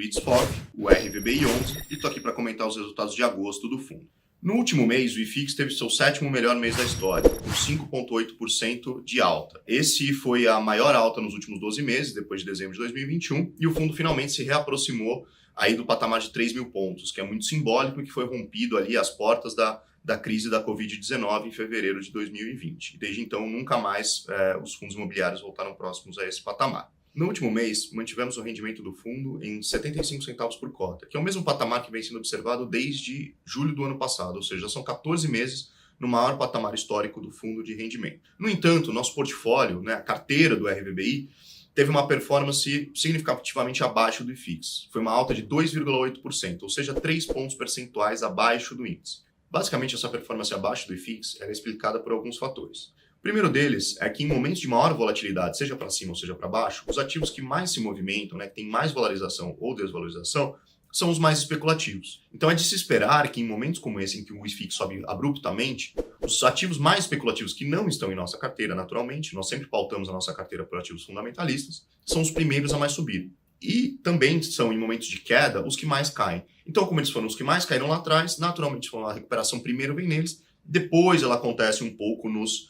VIX/FOF, o RVBI11, e estou aqui para comentar os resultados de agosto do fundo. No último mês, o IFIX teve seu sétimo melhor mês da história, com 5,8% de alta. Esse foi a maior alta nos últimos 12 meses, depois de dezembro de 2021, e o fundo finalmente se reaproximou aí do patamar de 3 mil pontos, que é muito simbólico e que foi rompido ali às portas da crise da Covid-19 em fevereiro de 2020. E desde então, nunca mais os fundos imobiliários voltaram próximos a esse patamar. No último mês, mantivemos o rendimento do fundo em 75 centavos por cota, que é o mesmo patamar que vem sendo observado desde julho do ano passado, ou seja, são 14 meses no maior patamar histórico do fundo de rendimento. No entanto, nosso portfólio, a carteira do RVBI, teve uma performance significativamente abaixo do IFIX. Foi uma alta de 2,8%, ou seja, 3 pontos percentuais abaixo do índice. Basicamente, essa performance abaixo do IFIX é explicada por alguns fatores. O primeiro deles é que em momentos de maior volatilidade, seja para cima ou seja para baixo, os ativos que mais se movimentam, que têm mais valorização ou desvalorização, são os mais especulativos. Então é de se esperar que em momentos como esse, em que o IFIX sobe abruptamente, os ativos mais especulativos que não estão em nossa carteira, naturalmente, nós sempre pautamos a nossa carteira por ativos fundamentalistas, são os primeiros a mais subir. E também são, em momentos de queda, os que mais caem. Então, como eles foram os que mais caíram lá atrás, naturalmente a recuperação primeiro vem neles, depois ela acontece um pouco nos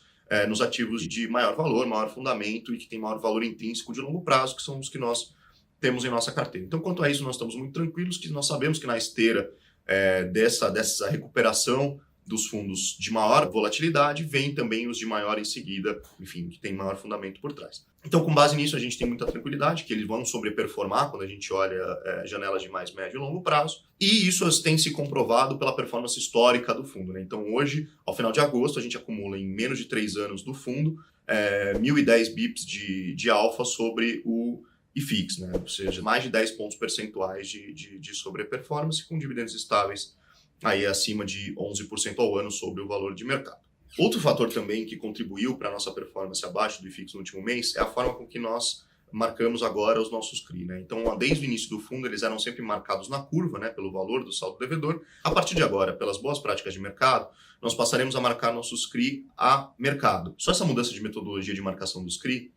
ativos de maior valor, maior fundamento e que tem maior valor intrínseco de longo prazo, que são os que nós temos em nossa carteira. Então, quanto a isso, nós estamos muito tranquilos, que nós sabemos que na esteira dessa recuperação dos fundos de maior volatilidade, vem também os de maior em seguida, enfim, que tem maior fundamento por trás. Então, com base nisso, a gente tem muita tranquilidade, que eles vão sobreperformar quando a gente olha janelas de mais médio e longo prazo, e isso tem se comprovado pela performance histórica do fundo. Então, hoje, ao final de agosto, a gente acumula em menos de 3 anos do fundo 1.010 bips de alfa sobre o IFIX, ou seja, mais de 10 pontos percentuais de sobreperformance, com dividendos estáveis aí acima de 11% ao ano sobre o valor de mercado. Outro fator também que contribuiu para a nossa performance abaixo do IFIX no último mês é a forma com que nós marcamos agora os nossos CRI. Então, desde o início do fundo, eles eram sempre marcados na curva, pelo valor do saldo devedor. A partir de agora, pelas boas práticas de mercado, nós passaremos a marcar nossos CRI a mercado. Só essa mudança de metodologia de marcação dos CRI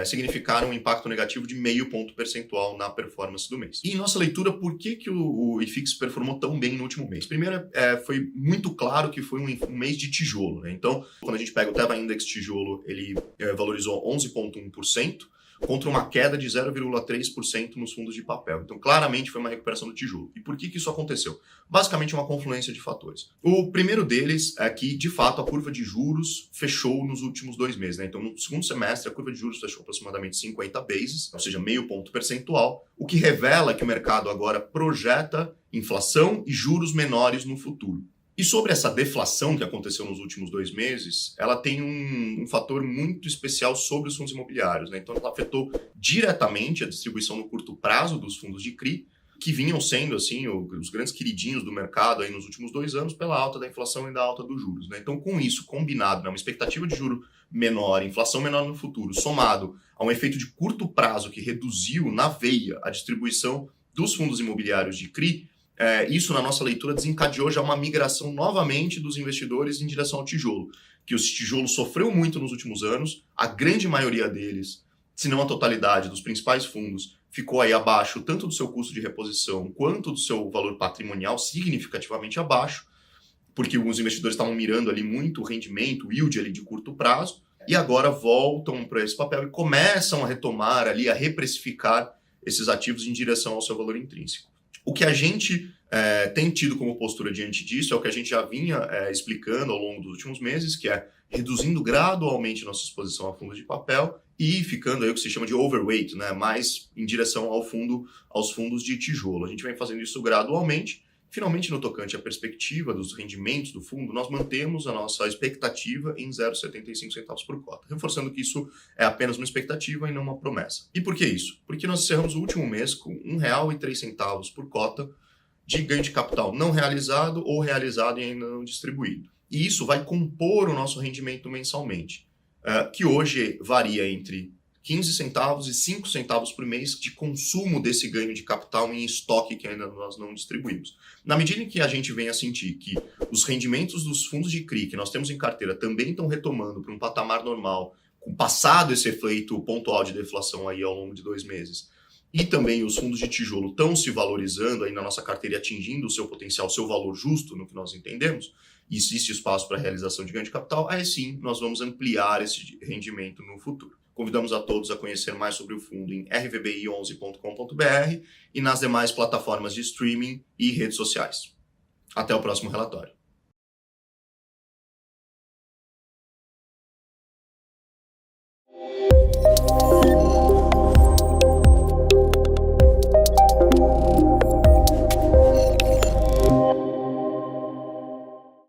significaram um impacto negativo de 0,5 ponto percentual na performance do mês. E em nossa leitura, por que o IFIX performou tão bem no último mês? Primeiro, foi muito claro que foi um mês de tijolo. Então, quando a gente pega o Teva Index tijolo, ele valorizou 11,1%, contra uma queda de 0,3% nos fundos de papel. Então, claramente, foi uma recuperação do tijolo. E por que isso aconteceu? Basicamente, uma confluência de fatores. O primeiro deles é que, de fato, a curva de juros fechou nos últimos 2 meses. Então, no segundo semestre, a curva de juros fechou aproximadamente 50 bases, ou seja, 0,5 ponto percentual, o que revela que o mercado agora projeta inflação e juros menores no futuro. E sobre essa deflação que aconteceu nos últimos 2 meses, ela tem um fator muito especial sobre os fundos imobiliários. Então, ela afetou diretamente a distribuição no curto prazo dos fundos de CRI, que vinham sendo assim os grandes queridinhos do mercado aí nos últimos 2 anos pela alta da inflação e da alta dos juros. Então, com isso, combinado, uma expectativa de juro menor, inflação menor no futuro, somado a um efeito de curto prazo que reduziu na veia a distribuição dos fundos imobiliários de CRI, isso, na nossa leitura, desencadeou já uma migração novamente dos investidores em direção ao tijolo, que o tijolo sofreu muito nos últimos anos, a grande maioria deles, se não a totalidade dos principais fundos, ficou aí abaixo tanto do seu custo de reposição quanto do seu valor patrimonial, significativamente abaixo, porque os investidores estavam mirando ali muito o rendimento, o yield ali de curto prazo, e agora voltam para esse papel e começam a retomar ali, a reprecificar esses ativos em direção ao seu valor intrínseco. O que a gente tem tido como postura diante disso é o que a gente já vinha explicando ao longo dos últimos meses, que é reduzindo gradualmente nossa exposição a fundos de papel e ficando aí o que se chama de overweight, mais em direção aos fundos de tijolo. A gente vem fazendo isso gradualmente. Finalmente, no tocante à perspectiva dos rendimentos do fundo, nós mantemos a nossa expectativa em 0,75 centavos por cota, reforçando que isso é apenas uma expectativa e não uma promessa. E por que isso? Porque nós encerramos o último mês com R$ 1,03 por cota de ganho de capital não realizado ou realizado e ainda não distribuído. E isso vai compor o nosso rendimento mensalmente, que hoje varia entre 15 centavos e 5 centavos por mês de consumo desse ganho de capital em estoque que ainda nós não distribuímos. Na medida em que a gente venha a sentir que os rendimentos dos fundos de CRI que nós temos em carteira também estão retomando para um patamar normal, com passado esse efeito pontual de deflação aí ao longo de 2 meses, e também os fundos de tijolo estão se valorizando aí na nossa carteira e atingindo o seu potencial, o seu valor justo, no que nós entendemos, e existe espaço para a realização de ganho de capital, aí sim nós vamos ampliar esse rendimento no futuro. Convidamos a todos a conhecer mais sobre o fundo em rvbi11.com.br e nas demais plataformas de streaming e redes sociais. Até o próximo relatório.